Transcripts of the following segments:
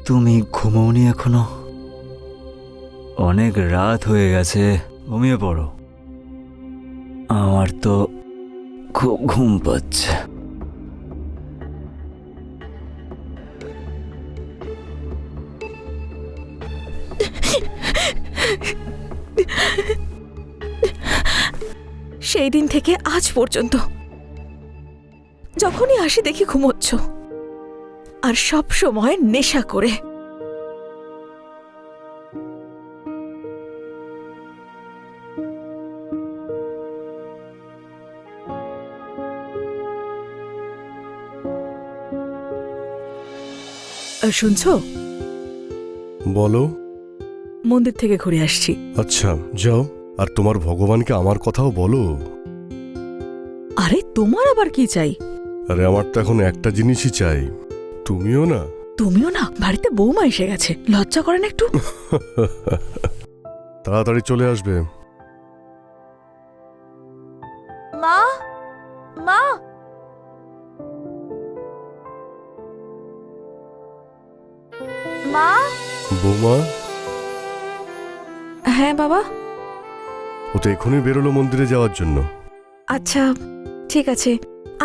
তুমি ঘুমোওনি এখনো? অনেক রাত হয়ে গেছে, ঘুমিয়ে পড়ো। আমার তো খুব ঘুম পাচ্ছে। সেই দিন থেকে আজ পর্যন্ত যখনই আসি দেখি ঘুমোচ্ছ, আর সব সময় নেশা করে। শুনছো? বলো। মন্দির থেকে ঘুরে আসছি। আচ্ছা, যাও। আর তোমার ভগবানকে আমার কথাও বলো। আরে তোমার আবার কি চাই? আরে আমার তো এখন একটা জিনিসই চাই, তুমিও না। তুমিও না? বাড়িতে বৌমা এসে গেছে, লজ্জা করেন একটু? তাড়াতাড়ি চলে আসবে। মা, মা, মা। বৌমা, হ্যাঁ বাবা। ও তো এখনই বেরোলো মন্দিরে যাওয়ার জন্য। আচ্ছা ঠিক আছে,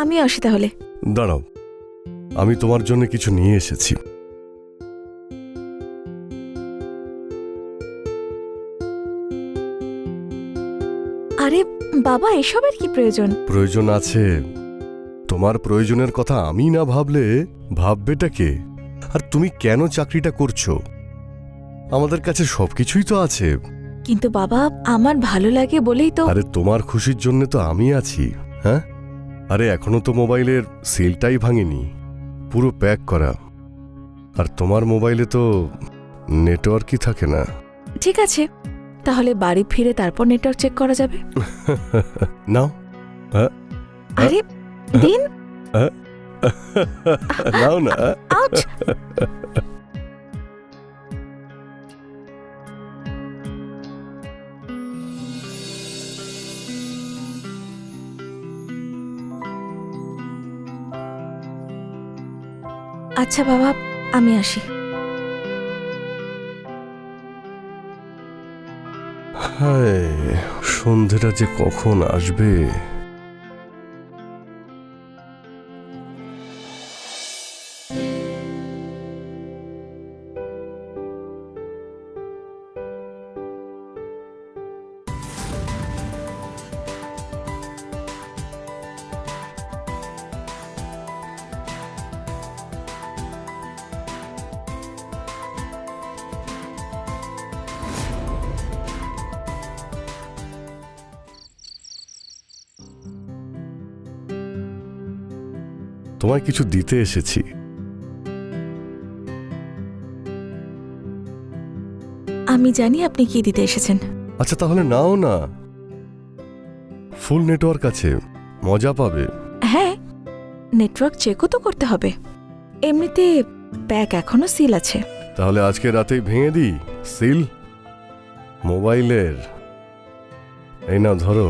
আমি আসি তাহলে। দাঁড়াও, আমি তোমার জন্য কিছু নিয়ে এসেছি। আরে বাবা, এসবের কি প্রয়োজন? প্রয়োজন আছে। তোমার প্রয়োজনের কথা আমি না ভাবলে ভাববেটা কে? আর তুমি কেন চাকরিটা করছো? আমাদের কাছে সবকিছুই তো আছে। কিন্তু বাবা, আমার ভালো লাগে বলেই তো। আরে তোমার খুশির জন্য তো আমি আছি। হ্যাঁ, আরে এখনো তো মোবাইলের সিলটাই ভাঙেনি, পুরো প্যাক করা। আর তোমার মোবাইলে তো নেটওয়ার্কই থাকে না। ঠিক আছে, তাহলে বাড়ি ফিরে তারপর নেটওয়ার্ক চেক করা যাবে। নাও। আরে দিন। নাও না। আউচ! আচ্ছা বাবা, আমি আসি। হায়, সন্ধেটা যে কখন আসবে। তোমায় কিছু দিতে এসেছি। আমি জানি আপনি কি দিতে এসেছেন। আচ্ছা তাহলে নাও না, ফুল নেটওয়ার্ক আছে, মজা পাবে। হ্যাঁ, নেটওয়ার্ক চেকও তো করতে হবে। এমনিতে প্যাক এখনো সিল আছে। তাহলে আজকে রাতেই ভেঙে দিই সিল মোবাইলের। এই না ধরো।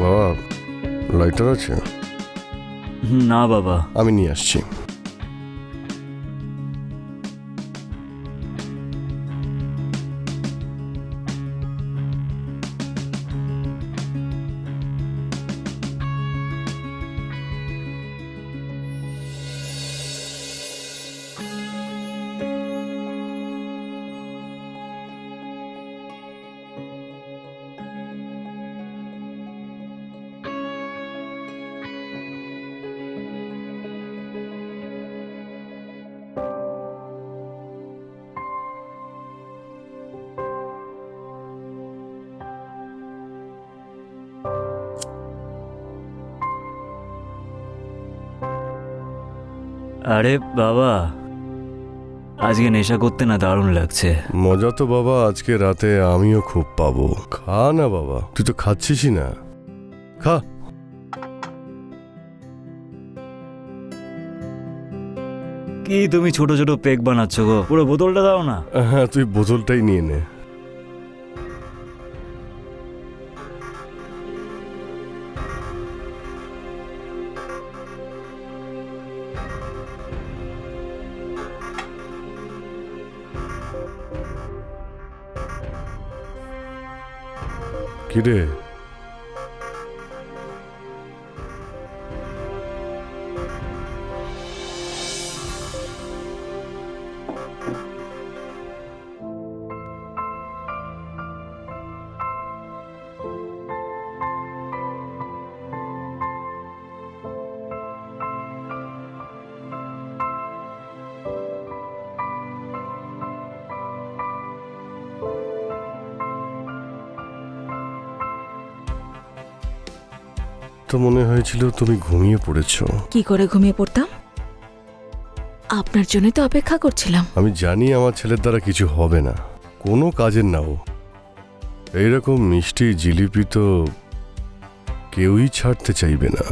বাবা, লাইটার আছে? না বাবা। আমি নিয়ে আসছি। আরে বাবা, আজকে নেশা করতে না দারুণ লাগছে। মজা তো বাবা আজকে রাতে আমিও খুব পাবো। খা না বাবা, তুই তো খাচ্ছিসই না, খা। কি তুমি ছোট ছোট পেক বানাচ্ছ গো, পুরো বোতলটা দাও না। হ্যাঁ, তুই বোতলটাই নিয়ে নে। কিরে, তো মনে হয়েছিল তুমি ঘুমিয়ে পড়েছো। কি করে ঘুমিয়ে পড়তাম? আপনার জন্যই তো অপেক্ষা করছিলাম। আমি জানি আমার ছেলের দ্বারা কিছু হবে না, কোনো কাজের নাও। এইরকম মিষ্টি জিলিপি তো কেউই ছাড়তে চাইবে না।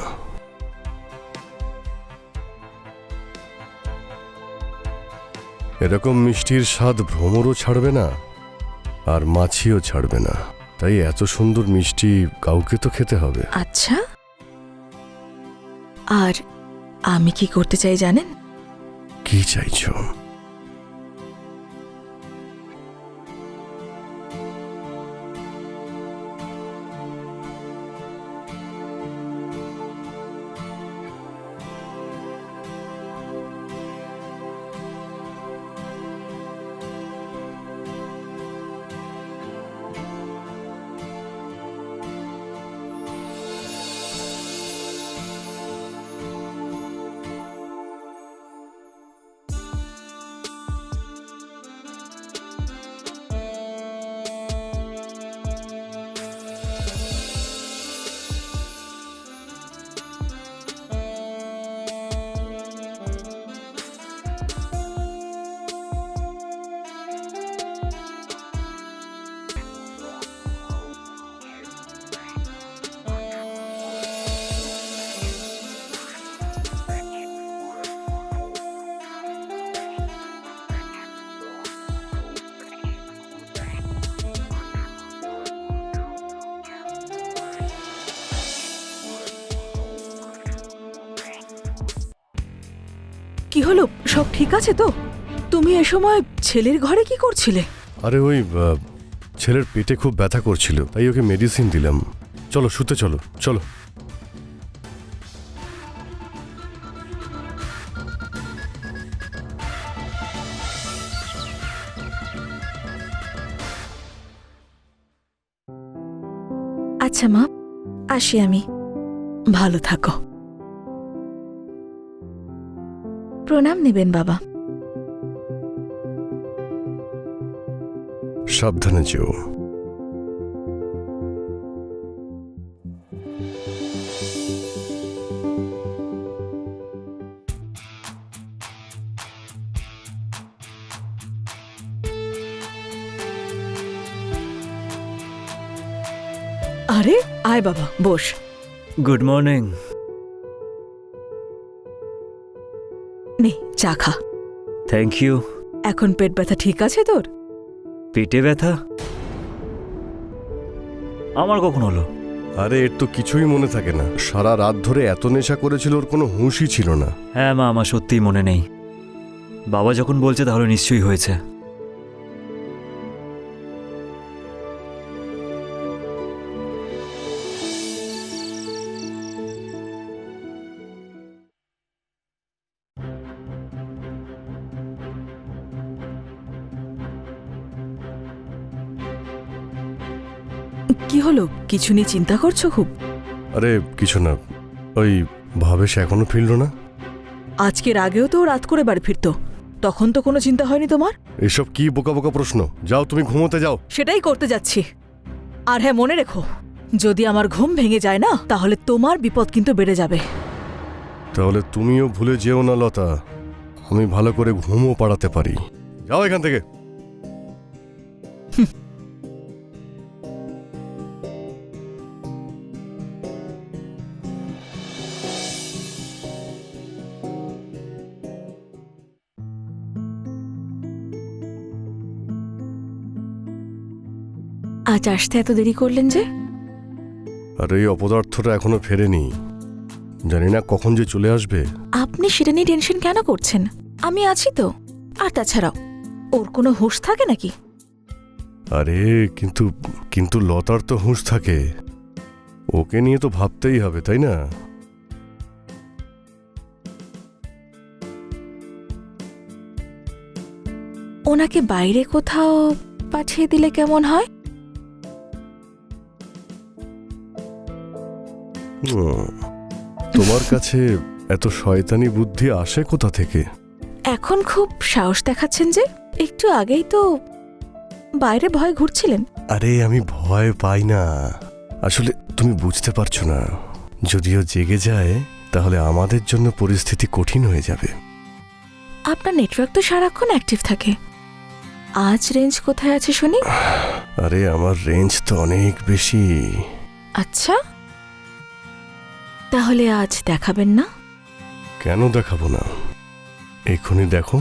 এরকম মিষ্টির স্বাদ ভ্রমরও ছাড়বে না, আর মাছিও ছাড়বে না। তাই এত সুন্দর মিষ্টি কাউকে তো খেতে হবে। আচ্ছা, আর আমি কি করতে চাই জানেন? কি চাইছো? কি হলো, সব ঠিক আছে তো? তুমি এ সময় ছেলের ঘরে কি করছিলে? আরে ওই ছেলের পেটে খুব ব্যথা করছিল, তাই ওকে মেডিসিন দিলাম। চলো শুতে চলো, চলো। আচ্ছা মা, আসি আমি। ভালো থাকো। প্রণাম নেবেন বাবা। সাবধানে যেও। আরে আয় বাবা, বস। Good morning. নে চা খা। Thank you. এখন পেট ব্যথা ঠিক আছে তোর? পেটে ব্যথা আমার কখন হলো? আরে এর তো কিছুই মনে থাকে না, সারা রাত ধরে এত নেশা করেছিল ওর কোনো হুঁশই ছিল না। হ্যাঁ মা, আমার সত্যিই মনে নেই। বাবা যখন বলছে তাহলে নিশ্চয়ই হয়েছে। কি হলো, কিছু নিয়ে চিন্তা করছো খুব? আরে কিছু না, ওই ভাবেশ এখনো ফিরল না। আজকের আগেও তো ও রাত করে বাড়ি ফিরতো, তখন তো কোনো চিন্তা হয়নি তোমার? এসব কি বোকা বোকা প্রশ্ন, যাও তুমি ঘুমোতে যাও। সেটাই করতে যাচ্ছি। আর হ্যাঁ, মনে রেখো, যদি আমার ঘুম ভেঙে যায় না, তাহলে তোমার বিপদ কিন্তু বেড়ে যাবে। তাহলে তুমিও ভুলে যেও না লতা, আমি ভালো করে ঘুমও পাড়াতে পারি। যাও এখান থেকে। আজ আসতে এত দেরি করলেন যে? আর এই অপদার্থটা এখনো ফেরেনি, জানি না কখন যে চলে আসবে। আপনি সেটা নিয়ে টেনশন কেন করছেন? আমি আছি তো। আর তাছাড়াও ওর কোনো হুঁশ থাকে নাকি? আরে কিন্তু কিন্তু লতার তো হুঁশ থাকে, ওকে নিয়ে তো ভাবতেই হবে, তাই না? ওনাকে বাইরে কোথাও পাঠিয়ে দিলে কেমন হয়? তোমার কাছে এত শয়তানি বুদ্ধি আসে কোথা থেকে? এখন খুব সাহস দেখাচ্ছেন যে? একটু আগেই তো বাইরে ভয় ঘুরছিলেন। আরে আমি ভয় পাই না, আসলে তুমি বুঝতে পারছো না, যদিও জেগে যায় তাহলে আমাদের জন্য পরিস্থিতি কঠিন হয়ে যাবে। আপনার নেটওয়ার্ক তো সারাক্ষণ অ্যাক্টিভ থাকে। আজ রেঞ্জ কোথায় আছে শুনি? আরে আমার রেঞ্জ তো অনেক বেশি। আচ্ছা, তাহলে আজ দেখাবেন না? কেন দেখাবো না, এক্ষুনি দেখো।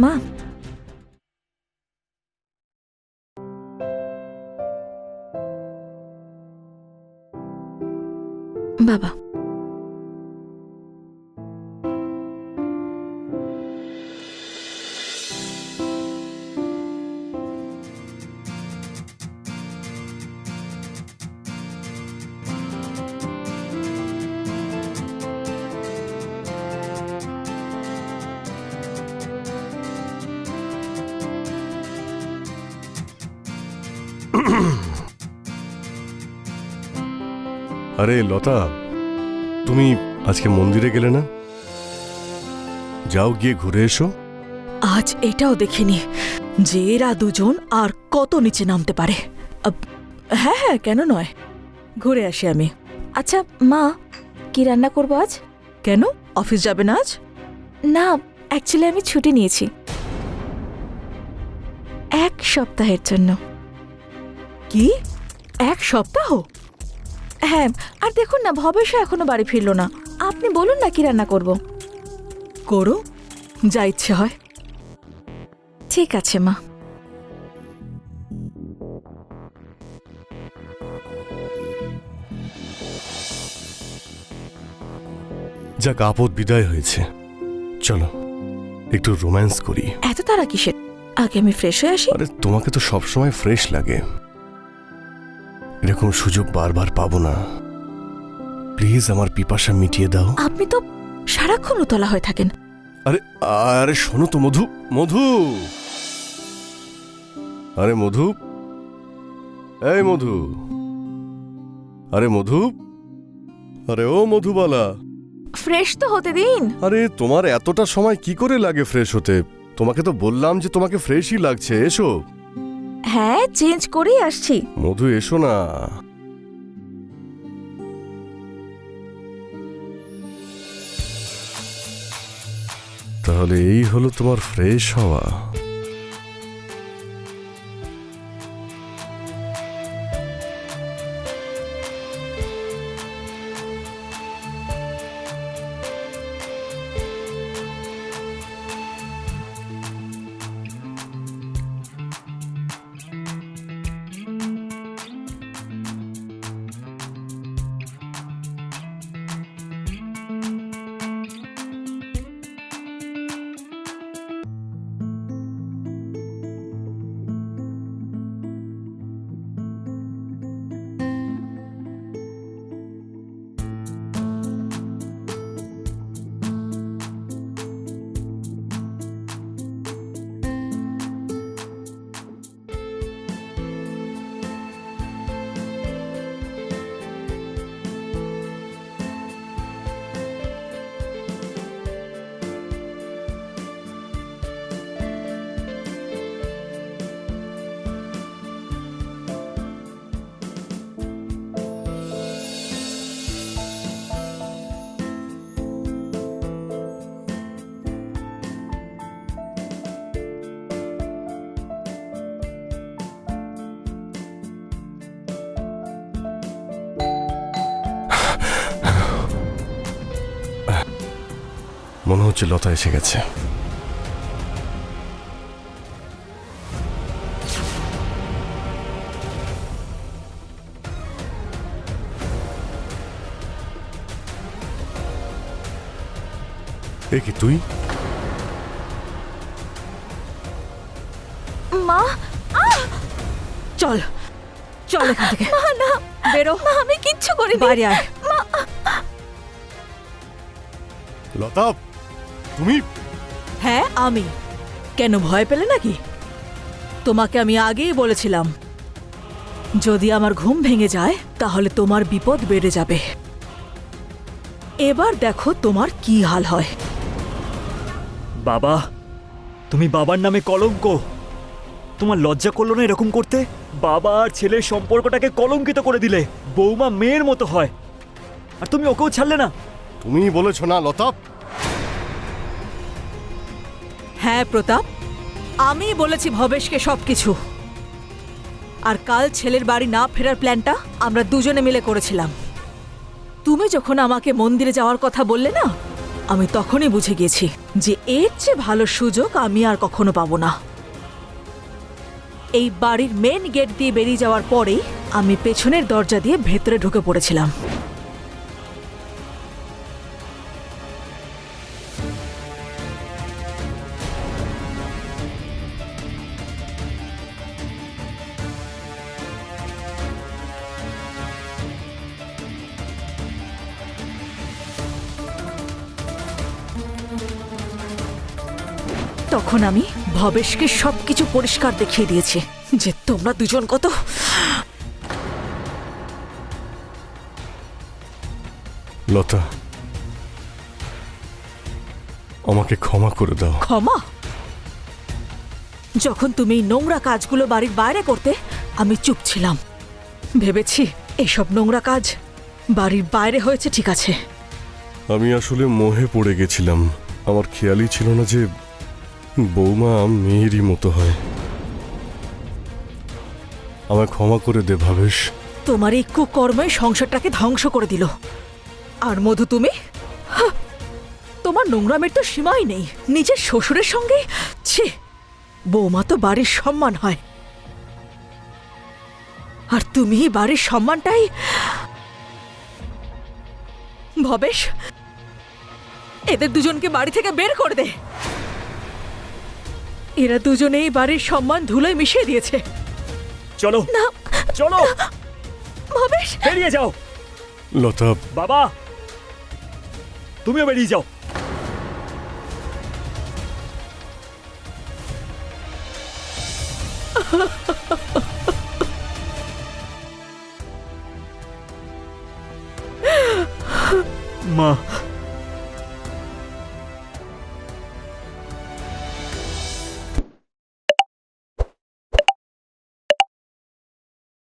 মা, বাবা, আরে লতা, তুমি আজকে মন্দিরে গেলে না? যাও গিয়ে ঘুরে এসো। আজ এটাও দেখিনি যে এরা দুজন আর কত নিচে নামতে পারে। হ্যাঁ হ্যাঁ, কেন নয়, ঘুরে আসি আমি। আচ্ছা মা, কি রান্না করবো আজ? কেন, অফিস যাবে না আজ? না, অ্যাকচুয়ালি আমি ছুটি নিয়েছি 1 সপ্তাহের জন্য। কি, 1 সপ্তাহ? হ্যাঁ, আর দেখুন না, ভবেশ এখনো বাড়ি ফিরলো না। আপনি বলুন না কি রান্না করব। করো, যা ইচ্ছে হয়। ঠিক আছে মা। যাক, আপদ বিদায় হয়েছে, চলো একটু রোম্যান্স করি। এত তারা কিসের? আগে আমি ফ্রেশ হয়ে আসি। আরে তোমাকে তো সবসময় ফ্রেশ লাগে, এরকম সুযোগ বারবার পাবো না। প্লিজ আমার পিপাসা মিটিয়ে দাও। আপনি তো সারাক্ষণ উতলা হয়ে থাকেন। আরে আরে শোনো তো মধু, মধু, আরে মধু, এই মধু, আরে মধু, আরে ও মধুবালা। ফ্রেশ তো হতে দিন। আরে তোমার এতটা সময় কি করে লাগে ফ্রেশ হতে? তোমাকে তো বললাম যে তোমাকে ফ্রেশই লাগছে, এসো। হ্যাঁ, চেঞ্জ করেই আসছি। মধু এসো না। তাহলে এই হলো তোমার ফ্রেশ হওয়া? মনে হচ্ছে লতা এসে গেছে। এ কি তুই? মা, চল চল এখান থেকে। না বেরো। আমি কিচ্ছু করিনি। বাইরে আয়। লতা, তুমি? হ্যাঁ আমি। কেন ভয় পেলে নাকি? তোমাকে আমি আগেই বলেছিলাম, যদি আমার ঘুম ভেঙে যায় তাহলে তোমার বিপদ বেড়ে যাবে। এবার দেখো তোমার কি হাল হয়। বাবা, তুমি বাবার নামে কলঙ্ক। তোমার লজ্জা করলো না এরকম করতে? বাবা আর ছেলের সম্পর্কটাকে কলঙ্কিত করে দিলে। বৌমা মেয়ের মতো হয়, আর তুমি ওকেও ছাড়লে না। তুমি বলেছো না লতা? হ্যাঁ প্রতাপ, আমি বলেছি ভবেশকে সবকিছু। আর কাল ছেলের বাড়ি না ফেরার প্ল্যানটা আমরা দুজনে মিলে করেছিলাম। তুমি যখন আমাকে মন্দিরে যাওয়ার কথা বললে না, আমি তখনই বুঝে গেছি যে এর চেয়ে ভালো সুযোগ আমি আর কখনো পাবো না। এই বাড়ির মেন গেট দিয়ে বেরিয়ে যাওয়ার পরেই আমি পেছনের দরজা দিয়ে ভেতরে ঢুকে পড়েছিলাম। তখন আমি ভবেশকে সবকিছু পরিষ্কার দেখিয়ে দিয়েছি যে তোমরা দুজন কত। লতা, আমাকে ক্ষমা করে দাও। ক্ষমা? যখন তুমি এই নোংরা কাজগুলো বাড়ির বাইরে করতে আমি চুপ ছিলাম। ভেবেছি এসব নোংরা কাজ বাড়ির বাইরে হয়েছে, ঠিক আছে। আমি আসলে মোহে পড়ে গেছিলাম। আমার খেয়ালই ছিল না যে বৌমা মেয়েরই মতো হয়। আমায় ক্ষমা করে দে ভাবেশ। তোমার এই কুকর্মে সংসারটাকে ধ্বংস করে দিল। আর মধু তুমি, হাহ, তোমার নোংরামের তো সীমাই নেই। নিজের শ্বশুরের সঙ্গে ছি। বৌমা তো বাড়ির সম্মান হয়, আর তুমি বাড়ির সম্মানটাই। ভবেশ, এদের দুজনকে বাড়ি থেকে বের করে দে। এরা দুজনেই বাড়ির সম্মান ধুলোয় মিশিয়ে দিয়েছে। চলো না চলো, ভবেশ, বেরিয়ে যাও। লতা, বাবা, তুমিও বেরিয়ে যাও। মা,